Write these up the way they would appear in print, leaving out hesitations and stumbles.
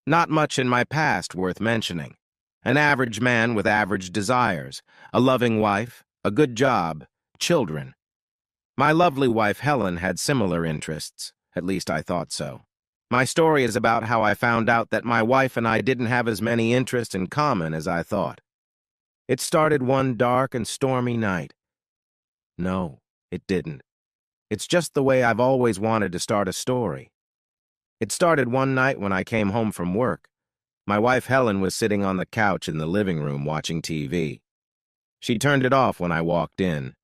Not much in my past worth mentioning. An average man with average desires, a loving wife, a good job, children. My lovely wife Helen had similar interests, at least I thought so. My story is about how I found out that my wife and I didn't have as many interests in common as I thought. It started one dark and stormy night. No, it didn't. It's just the way I've always wanted to start a story. It started one night when I came home from work. My wife Helen was sitting on the couch in the living room watching TV. She turned it off when I walked in.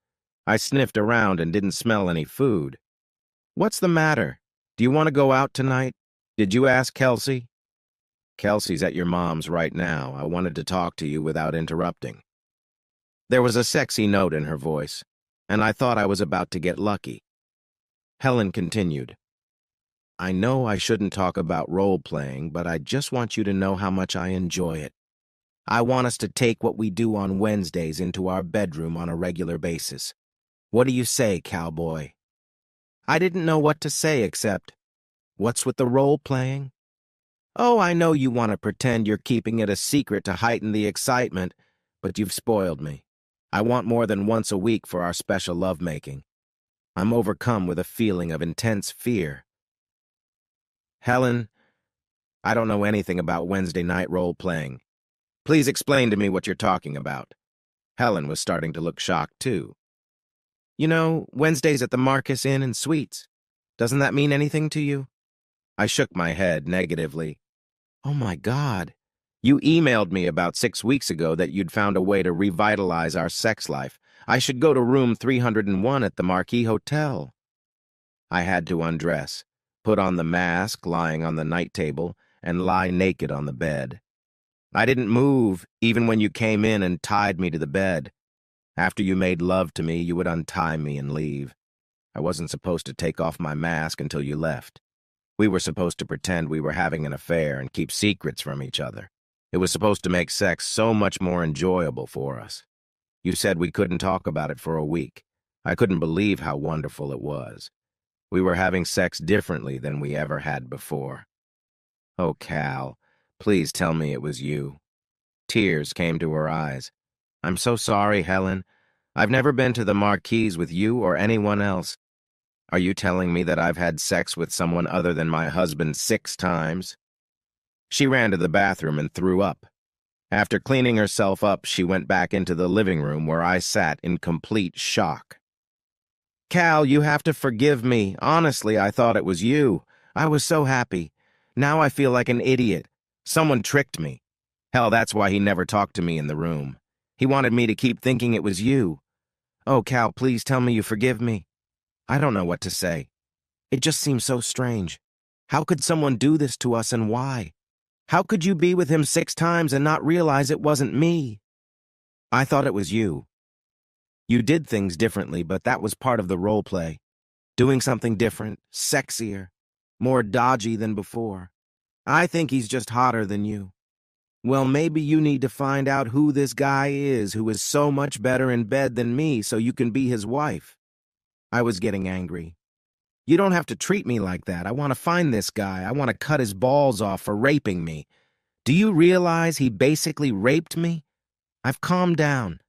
I sniffed around and didn't smell any food. "What's the matter? Do you want to go out tonight? Did you ask Kelsey?" "Kelsey's at your mom's right now. I wanted to talk to you without interrupting." There was a sexy note in her voice, and I thought I was about to get lucky. Helen continued, "I know I shouldn't talk about role-playing, but I just want you to know how much I enjoy it. I want us to take what we do on Wednesdays into our bedroom on a regular basis. What do you say, cowboy?" I didn't know what to say except, "What's with the role-playing?" "Oh, I know you want to pretend you're keeping it a secret to heighten the excitement, but you've spoiled me. I want more than once a week for our special lovemaking. I'm overcome with a feeling of intense fear." "Helen, I don't know anything about Wednesday night role-playing. Please explain to me what you're talking about." Helen was starting to look shocked, too. "You know, Wednesdays at the Marcus Inn and Suites. Doesn't that mean anything to you?" I shook my head negatively. "Oh my God. You emailed me about 6 weeks ago that you'd found a way to revitalize our sex life. I should go to room 301 at the Marquis Hotel." I had to undress, put on the mask lying on the night table, and lie naked on the bed. I didn't move even when you came in and tied me to the bed. After you made love to me, you would untie me and leave. I wasn't supposed to take off my mask until you left. We were supposed to pretend we were having an affair and keep secrets from each other. It was supposed to make sex so much more enjoyable for us. You said we couldn't talk about it for a week. I couldn't believe how wonderful it was. We were having sex differently than we ever had before. Oh, Cal, please tell me it was you. Tears came to her eyes. "I'm so sorry, Helen. I've never been to the Marquis with you or anyone else. Are you telling me that I've had sex with someone other than my husband 6 times? She ran to the bathroom and threw up. After cleaning herself up, she went back into the living room where I sat in complete shock. "Cal, you have to forgive me. Honestly, I thought it was you. I was so happy. Now I feel like an idiot. Someone tricked me. Hell, that's why he never talked to me in the room. He wanted me to keep thinking it was you. Oh, Cal, please tell me you forgive me. I don't know what to say. It just seems so strange. How could someone do this to us and why? How could you be with him 6 times and not realize it wasn't me? I thought it was you. You did things differently, but that was part of the role play. Doing something different, sexier, more dodgy than before. I think he's just hotter than you. Well, maybe you need to find out who this guy is who is so much better in bed than me so you can be his wife." I was getting angry. "You don't have to treat me like that. I want to find this guy. I want to cut his balls off for raping me. Do you realize he basically raped me?" I've calmed down.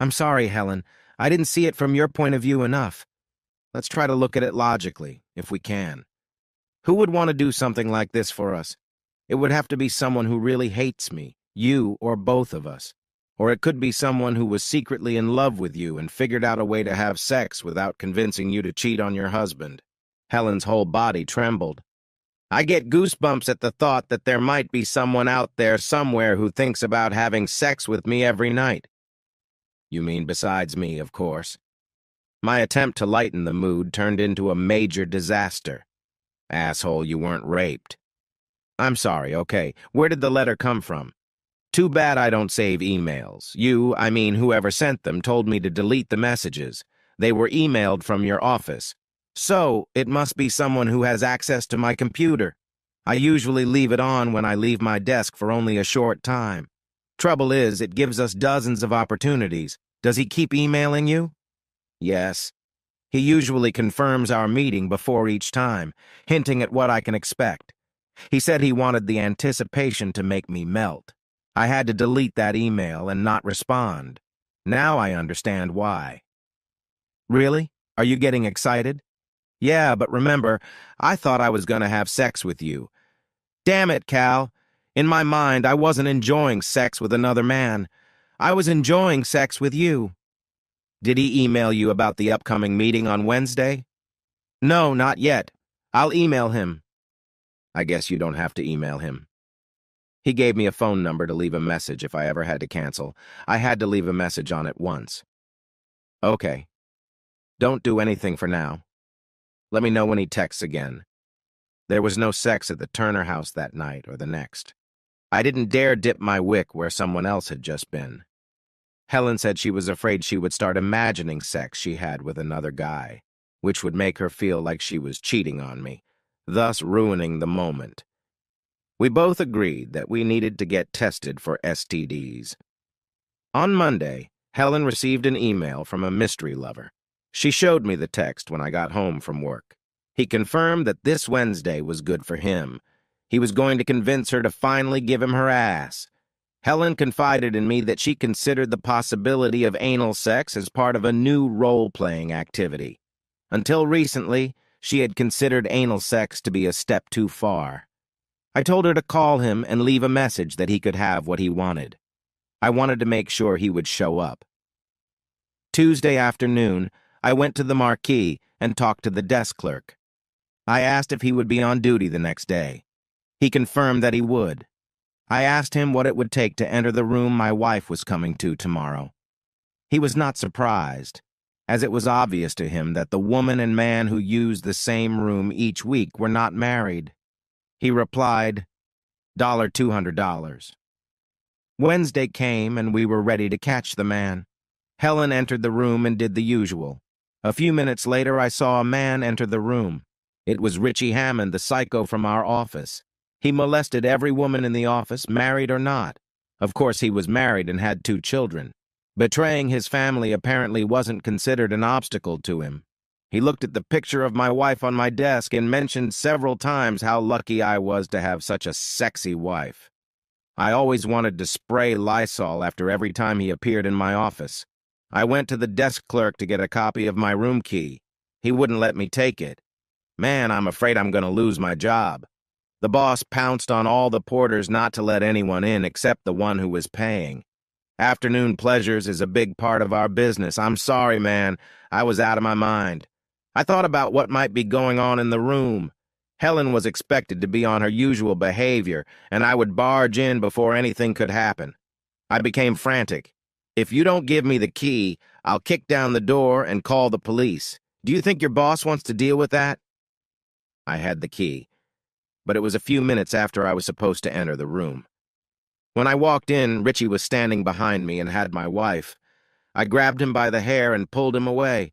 "I'm sorry, Helen. I didn't see it from your point of view enough. Let's try to look at it logically, if we can. Who would want to do something like this for us? It would have to be someone who really hates me, you or both of us. Or it could be someone who was secretly in love with you and figured out a way to have sex without convincing you to cheat on your husband." Helen's whole body trembled. "I get goosebumps at the thought that there might be someone out there somewhere who thinks about having sex with me every night." "You mean besides me, of course." My attempt to lighten the mood turned into a major disaster. "Asshole, you weren't raped." "I'm sorry, okay. Where did the letter come from?" "Too bad I don't save emails. You, I mean whoever sent them, told me to delete the messages. They were emailed from your office. So, it must be someone who has access to my computer. I usually leave it on when I leave my desk for only a short time. Trouble is, it gives us dozens of opportunities. Does he keep emailing you?" "Yes. He usually confirms our meeting before each time, hinting at what I can expect. He said he wanted the anticipation to make me melt. I had to delete that email and not respond. Now I understand why. Really? Are you getting excited? Yeah, but remember, I thought I was going to have sex with you. Damn it, Cal. In my mind, I wasn't enjoying sex with another man. I was enjoying sex with you. Did he email you about the upcoming meeting on Wednesday? No, not yet. I'll email him. I guess you don't have to email him. He gave me a phone number to leave a message if I ever had to cancel. I had to leave a message on it once. Okay. Don't do anything for now. Let me know when he texts again. There was no sex at the Turner house that night or the next. I didn't dare dip my wick where someone else had just been. Helen said she was afraid she would start imagining sex she had with another guy, which would make her feel like she was cheating on me, thus ruining the moment. We both agreed that we needed to get tested for STDs. On Monday, Helen received an email from a mystery lover. She showed me the text when I got home from work. He confirmed that this Wednesday was good for him. He was going to convince her to finally give him her ass. Helen confided in me that she considered the possibility of anal sex as part of a new role-playing activity. Until recently, she had considered anal sex to be a step too far. I told her to call him and leave a message that he could have what he wanted. I wanted to make sure he would show up. Tuesday afternoon, I went to the Marquee and talked to the desk clerk. I asked if he would be on duty the next day. He confirmed that he would. I asked him what it would take to enter the room my wife was coming to tomorrow. He was not surprised, as it was obvious to him that the woman and man who used the same room each week were not married. He replied, $200. Wednesday came and we were ready to catch the man. Helen entered the room and did the usual. A few minutes later, I saw a man enter the room. It was Richie Hammond, the psycho from our office. He molested every woman in the office, married or not. Of course, he was married and had 2 children. Betraying his family apparently wasn't considered an obstacle to him. He looked at the picture of my wife on my desk and mentioned several times how lucky I was to have such a sexy wife. I always wanted to spray Lysol after every time he appeared in my office. I went to the desk clerk to get a copy of my room key. He wouldn't let me take it. Man, I'm afraid I'm going to lose my job. The boss pounced on all the porters not to let anyone in except the one who was paying. Afternoon pleasures is a big part of our business. I'm sorry, man. I was out of my mind. I thought about what might be going on in the room. Helen was expected to be on her usual behavior, and I would barge in before anything could happen. I became frantic. If you don't give me the key, I'll kick down the door and call the police. Do you think your boss wants to deal with that? I had the key, but it was a few minutes after I was supposed to enter the room. When I walked in, Richie was standing behind me and had my wife. I grabbed him by the hair and pulled him away.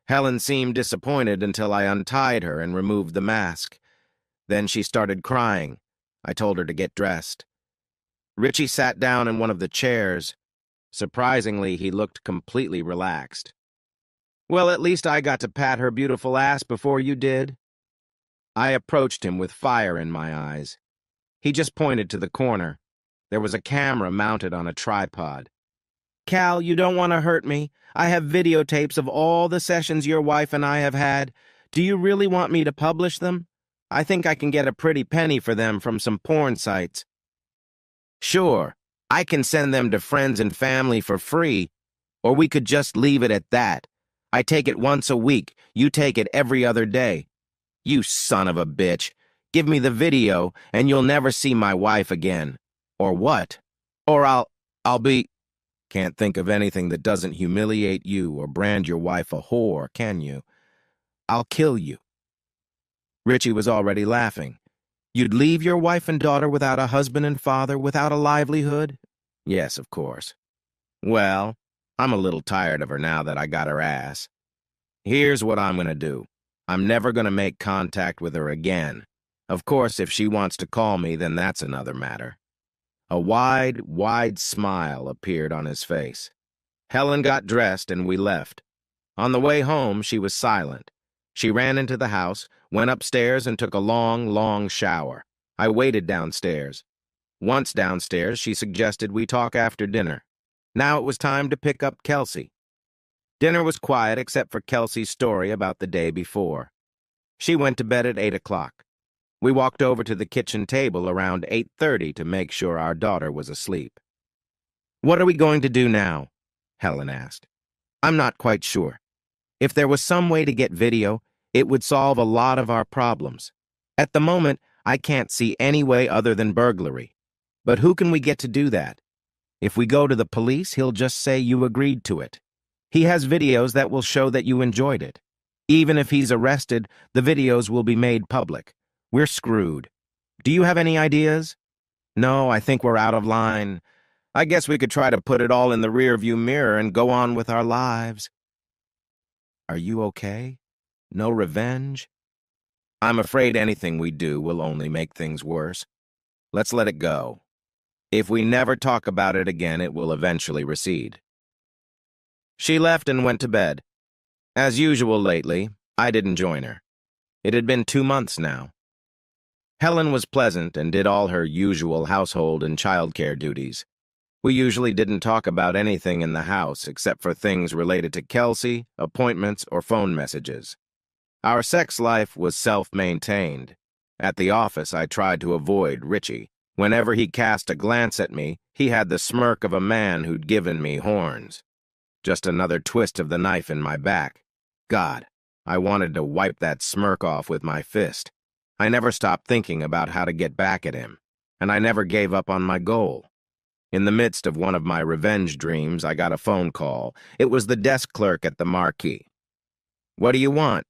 Helen seemed disappointed until I untied her and removed the mask. Then she started crying. I told her to get dressed. Richie sat down in one of the chairs. Surprisingly, he looked completely relaxed. Well, at least I got to pat her beautiful ass before you did. I approached him with fire in my eyes. He just pointed to the corner. There was a camera mounted on a tripod. Cal, you don't want to hurt me. I have videotapes of all the sessions your wife and I have had. Do you really want me to publish them? I think I can get a pretty penny for them from some porn sites. Sure, I can send them to friends and family for free, or we could just leave it at that. I take it once a week. You take it every other day. You son of a bitch. Give me the video, and you'll never see my wife again. Or what? Or I'll be... Can't think of anything that doesn't humiliate you or brand your wife a whore, can you? I'll kill you. Richie was already laughing. You'd leave your wife and daughter without a husband and father, without a livelihood? Yes, of course. Well, I'm a little tired of her now that I got her ass. Here's what I'm going to do. I'm never going to make contact with her again. Of course, if she wants to call me, then that's another matter. A wide, wide smile appeared on his face. Helen got dressed and we left. On the way home, she was silent. She ran into the house, went upstairs and took a long, long shower. I waited downstairs. Once downstairs, she suggested we talk after dinner. Now it was time to pick up Kelsey. Dinner was quiet except for Kelsey's story about the day before. She went to bed at 8 o'clock. We walked over to the kitchen table around 8:30 to make sure our daughter was asleep. "What are we going to do now?" Helen asked. "I'm not quite sure. If there was some way to get video, it would solve a lot of our problems. At the moment, I can't see any way other than burglary. But who can we get to do that? If we go to the police, he'll just say you agreed to it. He has videos that will show that you enjoyed it. Even if he's arrested, the videos will be made public. We're screwed. Do you have any ideas?" "No, I think we're out of line. I guess we could try to put it all in the rearview mirror and go on with our lives." "Are you okay? No revenge?" "I'm afraid anything we do will only make things worse. Let's let it go. If we never talk about it again, it will eventually recede." She left and went to bed. As usual lately, I didn't join her. It had been 2 months now. Helen was pleasant and did all her usual household and childcare duties. We usually didn't talk about anything in the house except for things related to Kelsey, appointments, or phone messages. Our sex life was self-maintained. At the office, I tried to avoid Richie. Whenever he cast a glance at me, he had the smirk of a man who'd given me horns. Just another twist of the knife in my back. God, I wanted to wipe that smirk off with my fist. I never stopped thinking about how to get back at him, and I never gave up on my goal. In the midst of one of my revenge dreams, I got a phone call. It was the desk clerk at the Marquee. "What do you want?"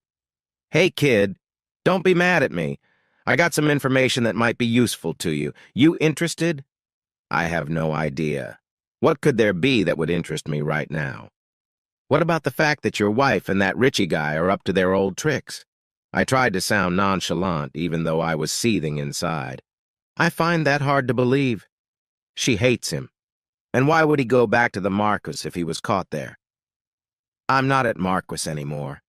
"Hey, kid, don't be mad at me. I got some information that might be useful to you. You interested?" "I have no idea. What could there be that would interest me right now?" "What about the fact that your wife and that Richie guy are up to their old tricks?" I tried to sound nonchalant, even though I was seething inside. "I find that hard to believe. She hates him. And why would he go back to the Marquis if he was caught there?" "I'm not at Marquis anymore.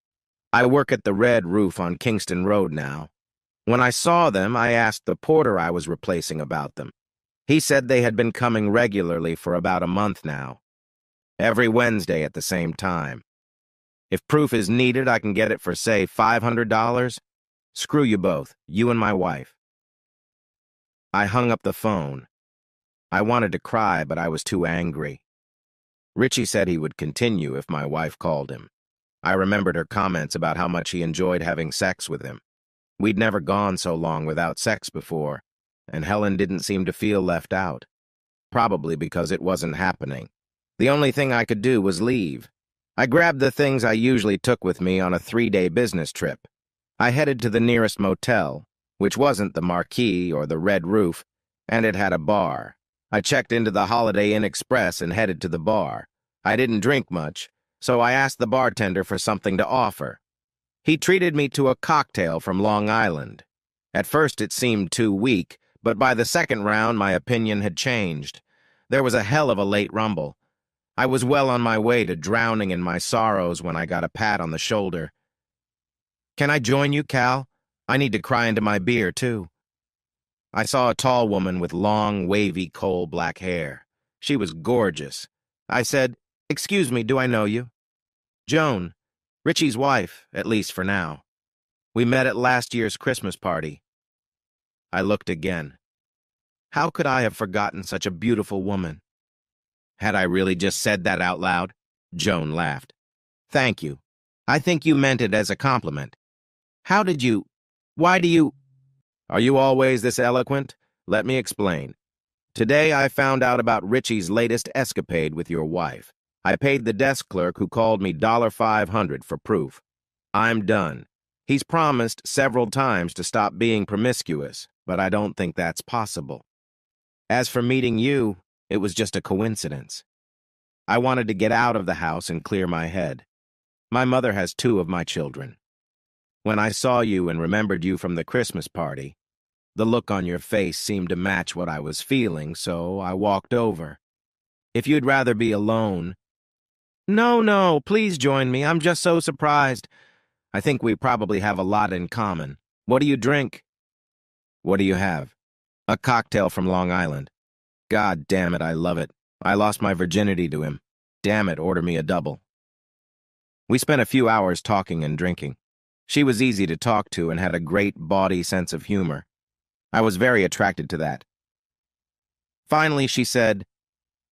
I work at the Red Roof on Kingston Road now. When I saw them, I asked the porter I was replacing about them. He said they had been coming regularly for about a month now. Every Wednesday at the same time. If proof is needed, I can get it for, say, $500. Screw you both, you and my wife." I hung up the phone. I wanted to cry, but I was too angry. Richie said he would continue if my wife called him. I remembered her comments about how much he enjoyed having sex with him. We'd never gone so long without sex before, and Helen didn't seem to feel left out. Probably because it wasn't happening. The only thing I could do was leave. I grabbed the things I usually took with me on a 3-day business trip. I headed to the nearest motel, which wasn't the Marquee or the Red Roof, and it had a bar. I checked into the Holiday Inn Express and headed to the bar. I didn't drink much, so I asked the bartender for something to offer. He treated me to a cocktail from Long Island. At first it seemed too weak, but by the second round my opinion had changed. There was a hell of a late rumble. I was well on my way to drowning in my sorrows when I got a pat on the shoulder. "Can I join you, Cal? I need to cry into my beer, too." I saw a tall woman with long, wavy, coal-black hair. She was gorgeous. I said, "Excuse me, do I know you?" "Joan, Richie's wife, at least for now. We met at last year's Christmas party." I looked again. How could I have forgotten such a beautiful woman? Had I really just said that out loud? Joan laughed. "Thank you. I think you meant it as a compliment. Why do you... Are you always this eloquent? Let me explain. Today I found out about Richie's latest escapade with your wife. I paid the desk clerk who called me $500 for proof. I'm done. He's promised several times to stop being promiscuous, but I don't think that's possible. As for meeting you, it was just a coincidence. I wanted to get out of the house and clear my head. My mother has 2 of my children. When I saw you and remembered you from the Christmas party, the look on your face seemed to match what I was feeling, so I walked over. If you'd rather be alone... No, please join me. I'm just so surprised. I think we probably have a lot in common. What do you drink? What do you have? A cocktail from Long Island. God damn it, I love it. I lost my virginity to him. Damn it, order me a double. We spent a few hours talking and drinking. She was easy to talk to and had a great, bawdy sense of humor. I was very attracted to that. Finally, she said,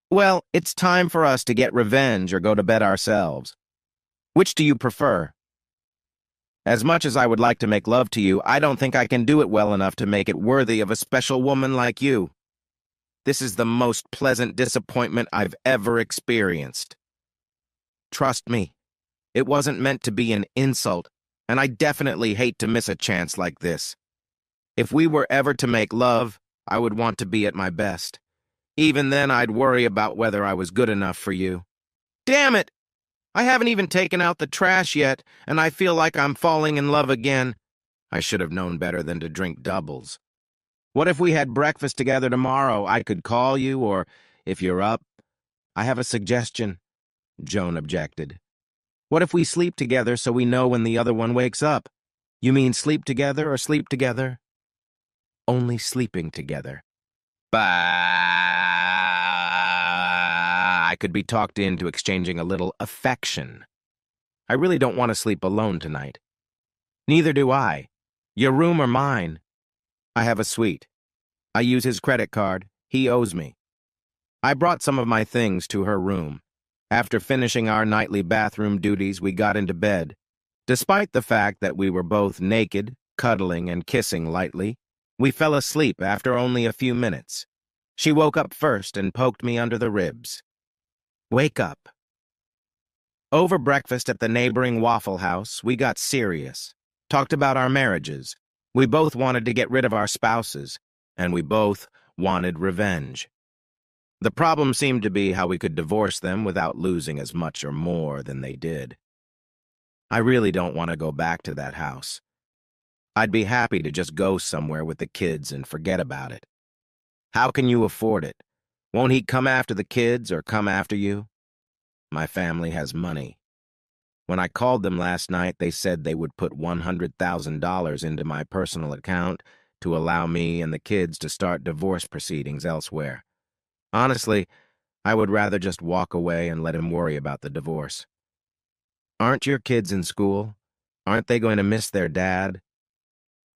"Well, it's time for us to get revenge or go to bed ourselves. Which do you prefer?" As much as I would like to make love to you, I don't think I can do it well enough to make it worthy of a special woman like you. This is the most pleasant disappointment I've ever experienced. Trust me, it wasn't meant to be an insult, and I definitely hate to miss a chance like this. If we were ever to make love, I would want to be at my best. Even then, I'd worry about whether I was good enough for you. Damn it! I haven't even taken out the trash yet, and I feel like I'm falling in love again. I should have known better than to drink doubles. What if we had breakfast together tomorrow? I could call you, or, if you're up, I have a suggestion, Joan objected. What if we sleep together so we know when the other one wakes up? You mean sleep together or sleep together? Only sleeping together. Bah! I could be talked into exchanging a little affection. I really don't want to sleep alone tonight. Neither do I. Your room or mine? I have a suite. I use his credit card. He owes me. I brought some of my things to her room. After finishing our nightly bathroom duties, we got into bed. Despite the fact that we were both naked, cuddling and kissing lightly, we fell asleep after only a few minutes. She woke up first and poked me under the ribs. Wake up. Over breakfast at the neighboring Waffle House, we got serious, talked about our marriages. We both wanted to get rid of our spouses, and we both wanted revenge. The problem seemed to be how we could divorce them without losing as much or more than they did. I really don't want to go back to that house. I'd be happy to just go somewhere with the kids and forget about it. How can you afford it? Won't he come after the kids or come after you? My family has money. When I called them last night, they said they would put $100,000 into my personal account to allow me and the kids to start divorce proceedings elsewhere. Honestly, I would rather just walk away and let him worry about the divorce. Aren't your kids in school? Aren't they going to miss their dad?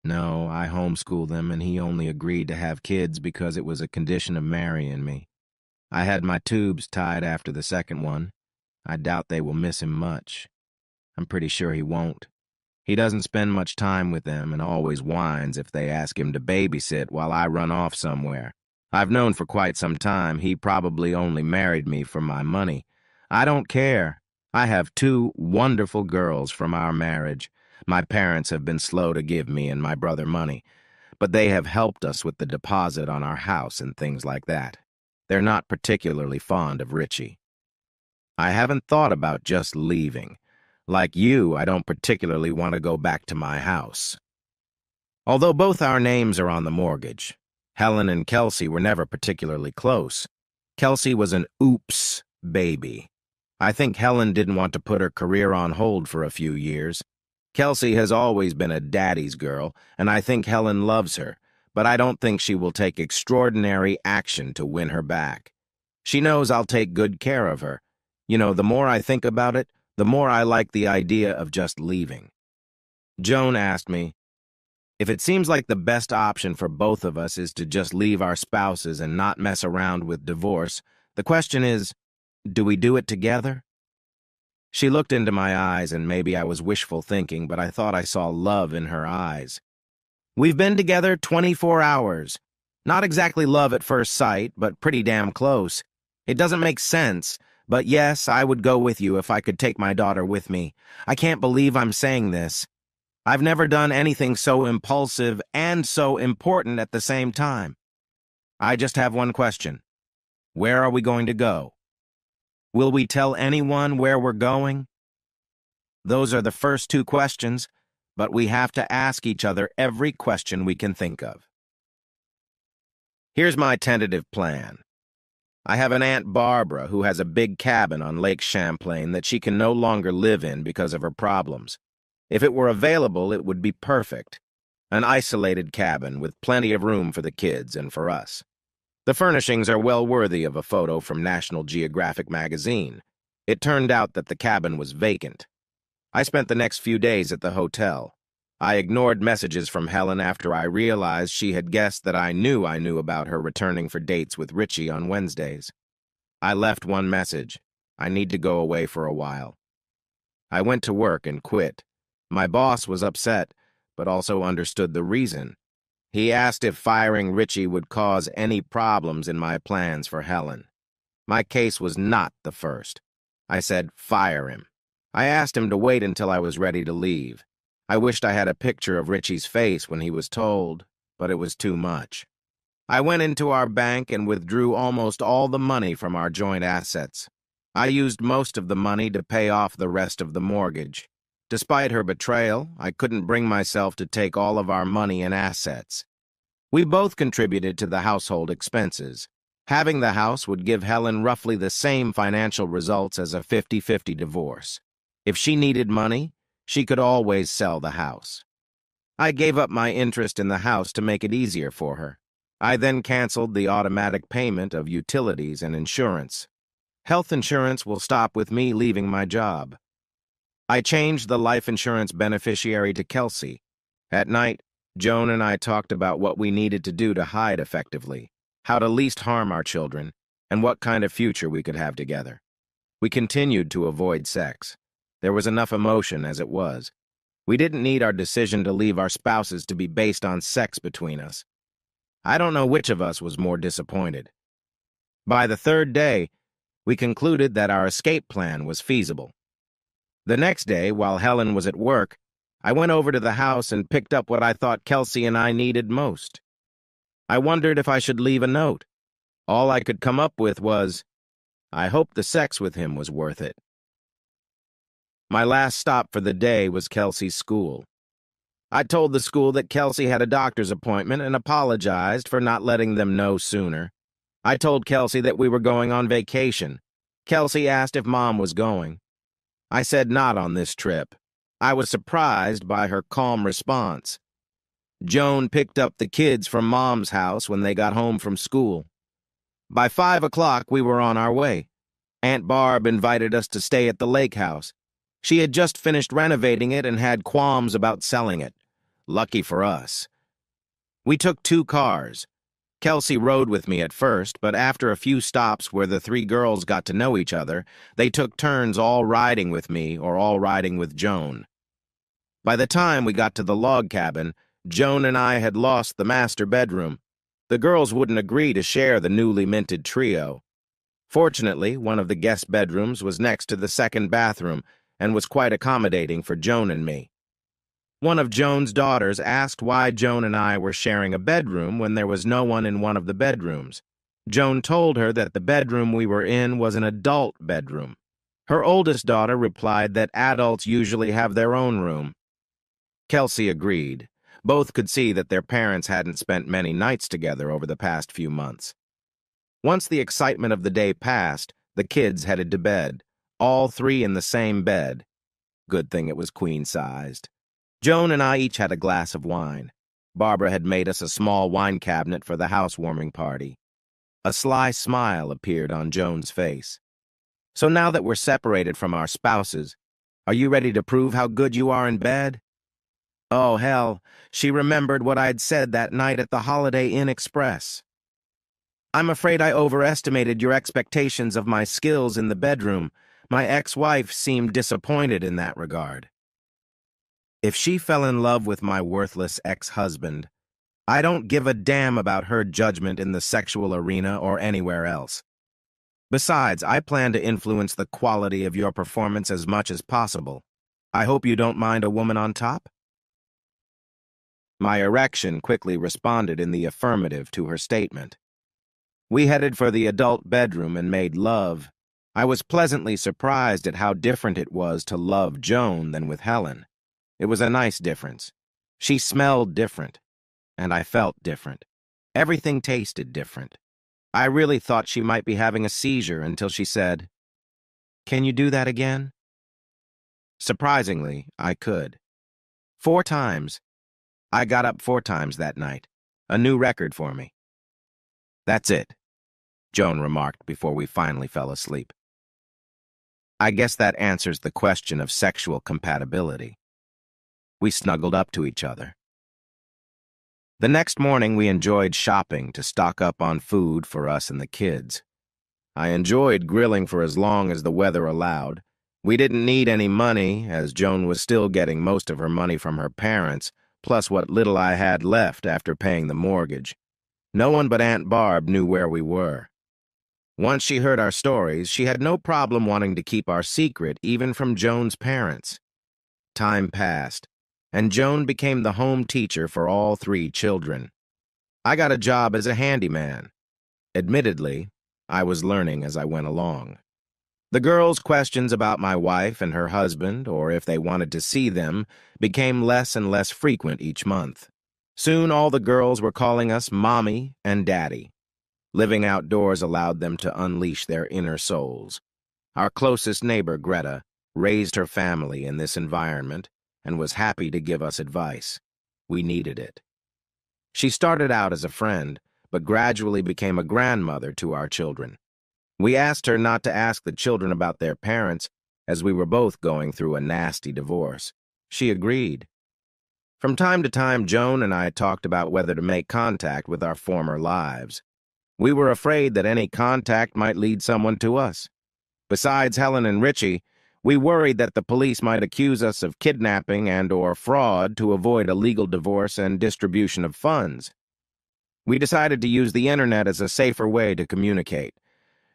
No, I homeschooled them, and he only agreed to have kids because it was a condition of marrying me. I had my tubes tied after the second one. I doubt they will miss him much. I'm pretty sure he won't. He doesn't spend much time with them and always whines if they ask him to babysit while I run off somewhere. I've known for quite some time he probably only married me for my money. I don't care. I have 2 wonderful girls from our marriage. My parents have been slow to give me and my brother money, but they have helped us with the deposit on our house and things like that. They're not particularly fond of Richie. I haven't thought about just leaving. Like you, I don't particularly want to go back to my house. Although both our names are on the mortgage, Helen and Kelsey were never particularly close. Kelsey was an oops baby. I think Helen didn't want to put her career on hold for a few years. Kelsey has always been a daddy's girl, and I think Helen loves her, but I don't think she will take extraordinary action to win her back. She knows I'll take good care of her. You know, the more I think about it, the more I like the idea of just leaving. Joan asked me, if it seems like the best option for both of us is to just leave our spouses and not mess around with divorce, the question is, do we do it together? She looked into my eyes, and maybe I was wishful thinking, but I thought I saw love in her eyes. We've been together 24 hours. Not exactly love at first sight, but pretty damn close. It doesn't make sense, but yes, I would go with you if I could take my daughter with me. I can't believe I'm saying this. I've never done anything so impulsive and so important at the same time. I just have one question. Where are we going to go? Will we tell anyone where we're going? Those are the first 2 questions, but we have to ask each other every question we can think of. Here's my tentative plan. I have an Aunt Barbara who has a big cabin on Lake Champlain that she can no longer live in because of her problems. If it were available, it would be perfect. An isolated cabin with plenty of room for the kids and for us. The furnishings are well worthy of a photo from National Geographic magazine. It turned out that the cabin was vacant. I spent the next few days at the hotel. I ignored messages from Helen after I realized she had guessed that I knew about her returning for dates with Richie on Wednesdays. I left one message. I need to go away for a while. I went to work and quit. My boss was upset, but also understood the reason. He asked if firing Richie would cause any problems in my plans for Helen. My case was not the first. I said, fire him. I asked him to wait until I was ready to leave. I wished I had a picture of Richie's face when he was told, but it was too much. I went into our bank and withdrew almost all the money from our joint assets. I used most of the money to pay off the rest of the mortgage. Despite her betrayal, I couldn't bring myself to take all of our money and assets. We both contributed to the household expenses. Having the house would give Helen roughly the same financial results as a 50-50 divorce. If she needed money, she could always sell the house. I gave up my interest in the house to make it easier for her. I then canceled the automatic payment of utilities and insurance. Health insurance will stop with me leaving my job. I changed the life insurance beneficiary to Kelsey. At night, Joan and I talked about what we needed to do to hide effectively, how to least harm our children, and what kind of future we could have together. We continued to avoid sex. There was enough emotion as it was. We didn't need our decision to leave our spouses to be based on sex between us. I don't know which of us was more disappointed. By the third day, we concluded that our escape plan was feasible. The next day, while Helen was at work, I went over to the house and picked up what I thought Kelsey and I needed most. I wondered if I should leave a note. All I could come up with was, I hope the sex with him was worth it. My last stop for the day was Kelsey's school. I told the school that Kelsey had a doctor's appointment and apologized for not letting them know sooner. I told Kelsey that we were going on vacation. Kelsey asked if Mom was going. I said not on this trip. I was surprised by her calm response. Joan picked up the kids from Mom's house when they got home from school. By 5 o'clock, we were on our way. Aunt Barb invited us to stay at the lake house. She had just finished renovating it and had qualms about selling it. Lucky for us. We took 2 cars. Kelsey rode with me at first, but after a few stops where the 3 girls got to know each other, they took turns all riding with me or all riding with Joan. By the time we got to the log cabin, Joan and I had lost the master bedroom. The girls wouldn't agree to share the newly minted trio. Fortunately, one of the guest bedrooms was next to the second bathroom and was quite accommodating for Joan and me. One of Joan's daughters asked why Joan and I were sharing a bedroom when there was no one in one of the bedrooms. Joan told her that the bedroom we were in was an adult bedroom. Her oldest daughter replied that adults usually have their own room. Kelsey agreed. Both could see that their parents hadn't spent many nights together over the past few months. Once the excitement of the day passed, the kids headed to bed, all 3 in the same bed. Good thing it was queen-sized. Joan and I each had a glass of wine. Barbara had made us a small wine cabinet for the housewarming party. A sly smile appeared on Joan's face. So now that we're separated from our spouses, are you ready to prove how good you are in bed? Oh, hell, she remembered what I'd said that night at the Holiday Inn Express. I'm afraid I overestimated your expectations of my skills in the bedroom. My ex-wife seemed disappointed in that regard. If she fell in love with my worthless ex-husband, I don't give a damn about her judgment in the sexual arena or anywhere else. Besides, I plan to influence the quality of your performance as much as possible. I hope you don't mind a woman on top? My erection quickly responded in the affirmative to her statement. We headed for the adult bedroom and made love. I was pleasantly surprised at how different it was to love Joan than with Helen. It was a nice difference. She smelled different, and I felt different. Everything tasted different. I really thought she might be having a seizure until she said, "Can you do that again?" Surprisingly, I could. 4 times. I got up 4 times that night. A new record for me. That's it, Joan remarked before we finally fell asleep. I guess that answers the question of sexual compatibility. We snuggled up to each other. The next morning, we enjoyed shopping to stock up on food for us and the kids. I enjoyed grilling for as long as the weather allowed. We didn't need any money, as Joan was still getting most of her money from her parents, plus what little I had left after paying the mortgage. No one but Aunt Barb knew where we were. Once she heard our stories, she had no problem wanting to keep our secret, even from Joan's parents. Time passed, and Joan became the home teacher for all 3 children. I got a job as a handyman. Admittedly, I was learning as I went along. The girls' questions about my wife and her husband, or if they wanted to see them, became less and less frequent each month. Soon all the girls were calling us Mommy and Daddy. Living outdoors allowed them to unleash their inner souls. Our closest neighbor, Greta, raised her family in this environment and was happy to give us advice. We needed it. She started out as a friend, but gradually became a grandmother to our children. We asked her not to ask the children about their parents, as we were both going through a nasty divorce. She agreed. From time to time, Joan and I talked about whether to make contact with our former lives. We were afraid that any contact might lead someone to us. Besides Helen and Richie, we worried that the police might accuse us of kidnapping and/or fraud to avoid a legal divorce and distribution of funds. We decided to use the internet as a safer way to communicate.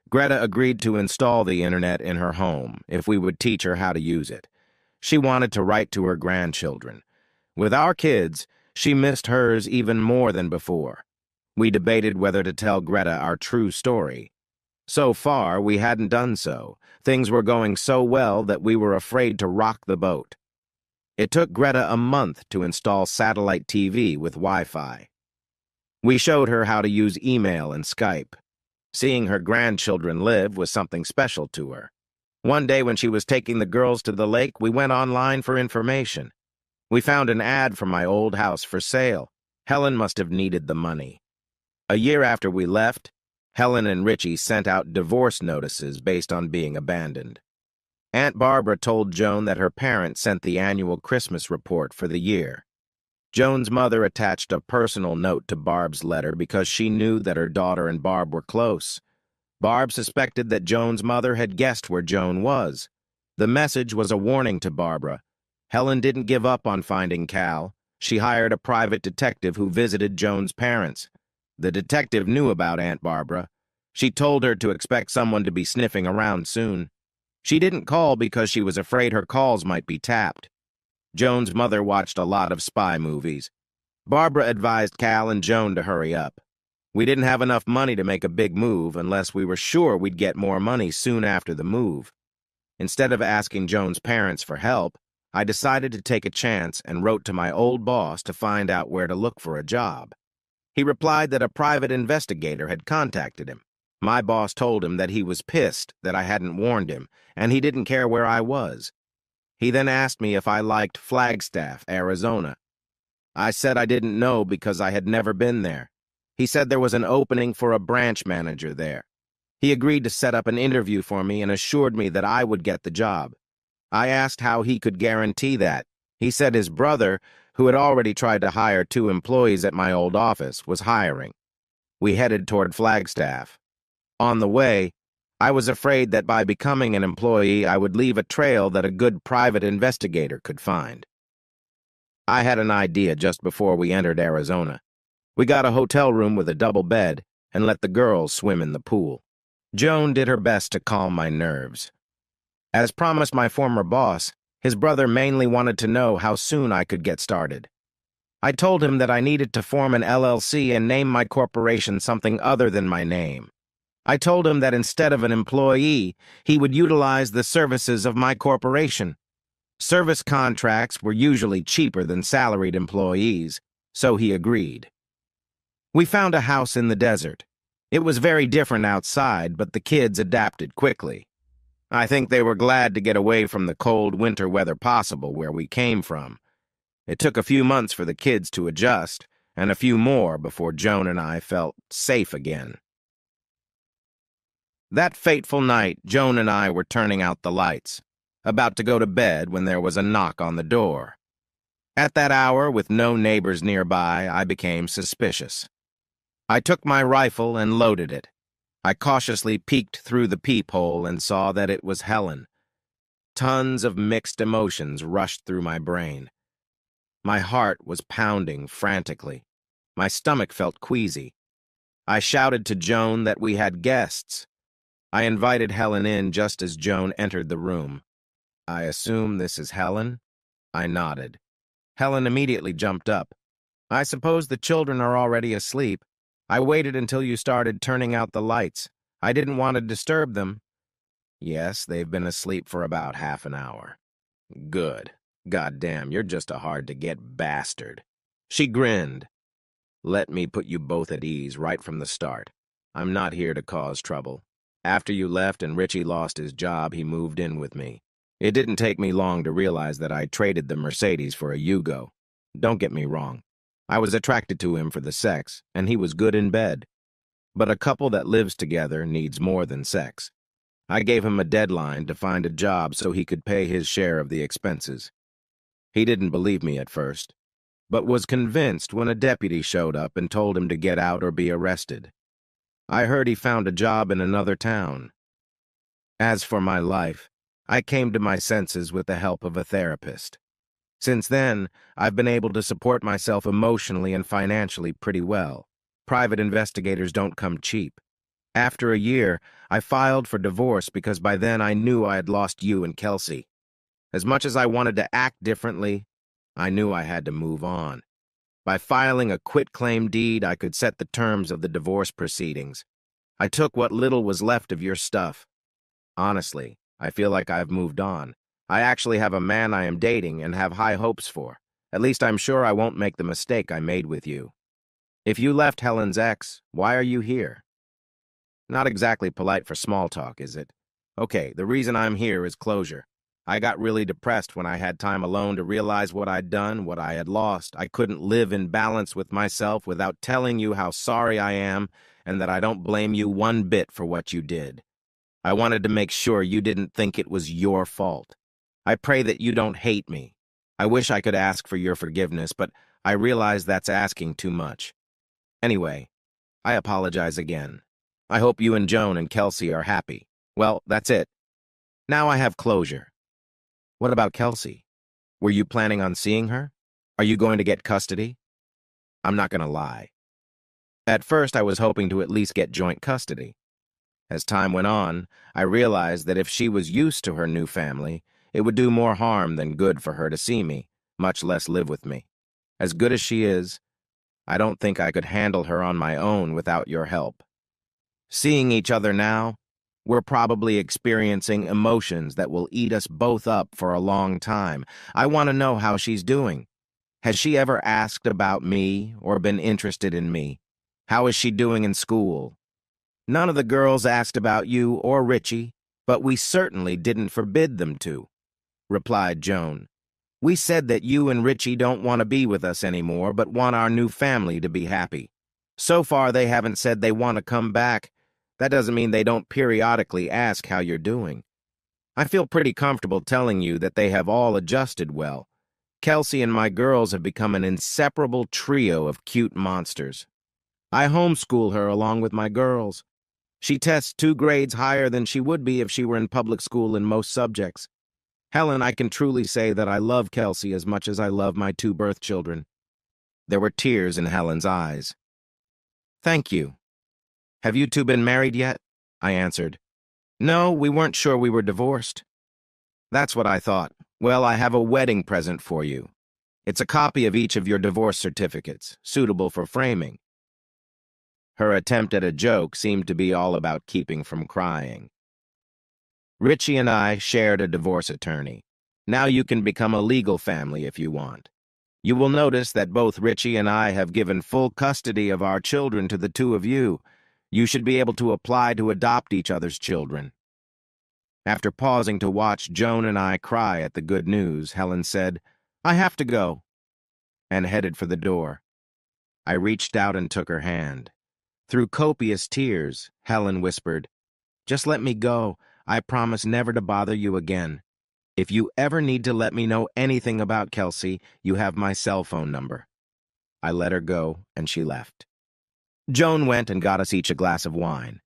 Greta agreed to install the internet in her home if we would teach her how to use it. She wanted to write to her grandchildren. With our kids, she missed hers even more than before. We debated whether to tell Greta our true story. So far, we hadn't done so. Things were going so well that we were afraid to rock the boat. It took Greta a month to install satellite TV with Wi-Fi. We showed her how to use email and Skype. Seeing her grandchildren live was something special to her. One day when she was taking the girls to the lake, we went online for information. We found an ad for my old house for sale. Helen must have needed the money. A year after we left, Helen and Richie sent out divorce notices based on being abandoned. Aunt Barbara told Joan that her parents sent the annual Christmas report for the year. Joan's mother attached a personal note to Barb's letter because she knew that her daughter and Barb were close. Barb suspected that Joan's mother had guessed where Joan was. The message was a warning to Barbara. Helen didn't give up on finding Cal. She hired a private detective who visited Joan's parents. The detective knew about Aunt Barbara. She told her to expect someone to be sniffing around soon. She didn't call because she was afraid her calls might be tapped. Joan's mother watched a lot of spy movies. Barbara advised Cal and Joan to hurry up. We didn't have enough money to make a big move unless we were sure we'd get more money soon after the move. Instead of asking Joan's parents for help, I decided to take a chance and wrote to my old boss to find out where to look for a job. He replied that a private investigator had contacted him. My boss told him that he was pissed that I hadn't warned him, and he didn't care where I was. He then asked me if I liked Flagstaff, Arizona. I said I didn't know because I had never been there. He said there was an opening for a branch manager there. He agreed to set up an interview for me and assured me that I would get the job. I asked how he could guarantee that. He said his brother, who had already tried to hire 2 employees at my old office, was hiring. We headed toward Flagstaff. On the way, I was afraid that by becoming an employee, I would leave a trail that a good private investigator could find. I had an idea just before we entered Arizona. We got a hotel room with a double bed and let the girls swim in the pool. Joan did her best to calm my nerves. As promised my former boss, his brother mainly wanted to know how soon I could get started. I told him that I needed to form an LLC and name my corporation something other than my name. I told him that instead of an employee, he would utilize the services of my corporation. Service contracts were usually cheaper than salaried employees, so he agreed. We found a house in the desert. It was very different outside, but the kids adapted quickly. I think they were glad to get away from the cold winter weather possible where we came from. It took a few months for the kids to adjust, and a few more before Joan and I felt safe again. That fateful night, Joan and I were turning out the lights, about to go to bed when there was a knock on the door. At that hour, with no neighbors nearby, I became suspicious. I took my rifle and loaded it. I cautiously peeked through the peephole and saw that it was Helen. Tons of mixed emotions rushed through my brain. My heart was pounding frantically. My stomach felt queasy. I shouted to Joan that we had guests. I invited Helen in just as Joan entered the room. "I assume this is Helen?" I nodded. Helen immediately jumped up. "I suppose the children are already asleep. I waited until you started turning out the lights. I didn't want to disturb them." "Yes, they've been asleep for about half an hour." "Good. Goddamn, you're just a hard-to-get bastard." She grinned. "Let me put you both at ease right from the start. I'm not here to cause trouble. After you left and Richie lost his job, he moved in with me. It didn't take me long to realize that I traded the Mercedes for a Yugo. Don't get me wrong. I was attracted to him for the sex, and he was good in bed. But a couple that lives together needs more than sex. I gave him a deadline to find a job so he could pay his share of the expenses. He didn't believe me at first, but was convinced when a deputy showed up and told him to get out or be arrested. I heard he found a job in another town. As for my life, I came to my senses with the help of a therapist. Since then, I've been able to support myself emotionally and financially pretty well. Private investigators don't come cheap. After a year, I filed for divorce because by then I knew I had lost you and Kelsey. As much as I wanted to act differently, I knew I had to move on. By filing a quitclaim deed, I could set the terms of the divorce proceedings. I took what little was left of your stuff. Honestly, I feel like I've moved on. I actually have a man I am dating and have high hopes for. At least I'm sure I won't make the mistake I made with you. If you left Helen's ex, why are you here? Not exactly polite for small talk, is it? Okay, the reason I'm here is closure. I got really depressed when I had time alone to realize what I'd done, what I had lost. I couldn't live in balance with myself without telling you how sorry I am and that I don't blame you one bit for what you did. I wanted to make sure you didn't think it was your fault. I pray that you don't hate me. I wish I could ask for your forgiveness, but I realize that's asking too much. Anyway, I apologize again. I hope you and Joan and Kelsey are happy. Well, that's it. Now I have closure. What about Kelsey? Were you planning on seeing her? Are you going to get custody? I'm not going to lie. At first, I was hoping to at least get joint custody. As time went on, I realized that if she was used to her new family, it would do more harm than good for her to see me, much less live with me. As good as she is, I don't think I could handle her on my own without your help. Seeing each other now, we're probably experiencing emotions that will eat us both up for a long time. I want to know how she's doing. Has she ever asked about me or been interested in me? How is she doing in school? None of the girls asked about you or Richie, but we certainly didn't forbid them to, replied Joan. We said that you and Richie don't want to be with us anymore, but want our new family to be happy. So far, they haven't said they want to come back. That doesn't mean they don't periodically ask how you're doing. I feel pretty comfortable telling you that they have all adjusted well. Kelsey and my girls have become an inseparable trio of cute monsters. I homeschool her along with my girls. She tests 2 grades higher than she would be if she were in public school in most subjects. Helen, I can truly say that I love Kelsey as much as I love my 2 birth children. There were tears in Helen's eyes. Thank you. Have you 2 been married yet? I answered. No, we weren't sure we were divorced. That's what I thought. Well, I have a wedding present for you. It's a copy of each of your divorce certificates, suitable for framing. Her attempt at a joke seemed to be all about keeping from crying. Richie and I shared a divorce attorney. Now you can become a legal family if you want. You will notice that both Richie and I have given full custody of our children to the 2 of you. You should be able to apply to adopt each other's children. After pausing to watch Joan and I cry at the good news, Helen said, I have to go. and headed for the door. I reached out and took her hand. Through copious tears, Helen whispered, "Just let me go. I promise never to bother you again. If you ever need to let me know anything about Kelsey, you have my cell phone number." I let her go, and she left. Joan went and got us each a glass of wine.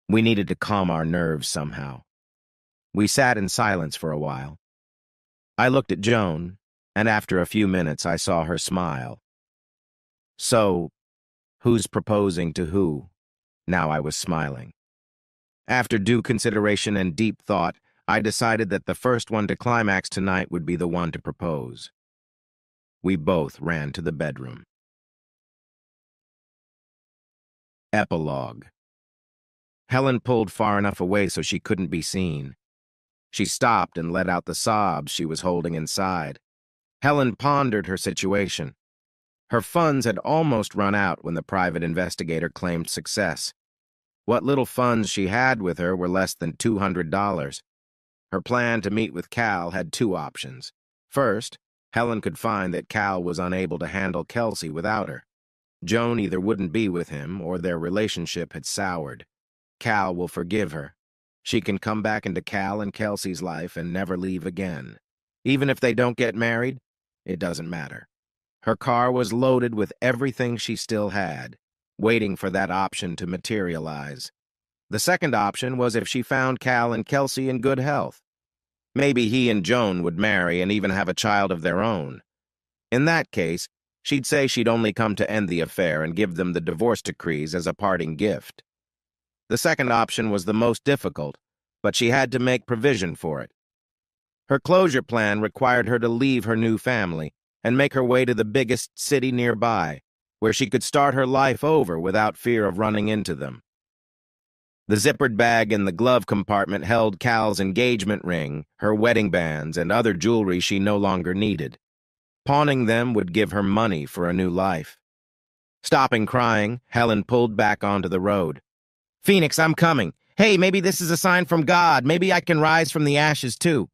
We needed to calm our nerves somehow. We sat in silence for a while. I looked at Joan, and after a few minutes I saw her smile. "So, who's proposing to who?" Now I was smiling. After due consideration and deep thought, I decided that the first one to climax tonight would be the one to propose. We both ran to the bedroom. Epilogue. Helen pulled far enough away so she couldn't be seen. She stopped and let out the sobs she was holding inside. Helen pondered her situation. Her funds had almost run out when the private investigator claimed success. What little funds she had with her were less than $200. Her plan to meet with Cal had two options. First, Helen could find that Cal was unable to handle Kelsey without her. Joan either wouldn't be with him or their relationship had soured. Cal will forgive her. She can come back into Cal and Kelsey's life and never leave again. Even if they don't get married, it doesn't matter. Her car was loaded with everything she still had, waiting for that option to materialize. The second option was if she found Cal and Kelsey in good health. Maybe he and Joan would marry and even have a child of their own. In that case, she'd say she'd only come to end the affair and give them the divorce decrees as a parting gift. The second option was the most difficult, but she had to make provision for it. Her closure plan required her to leave her new family and make her way to the biggest city nearby, where she could start her life over without fear of running into them. The zippered bag in the glove compartment held Cal's engagement ring, her wedding bands, and other jewelry she no longer needed. Pawning them would give her money for a new life. Stopping crying, Helen pulled back onto the road. "Phoenix, I'm coming. Hey, maybe this is a sign from God. Maybe I can rise from the ashes too."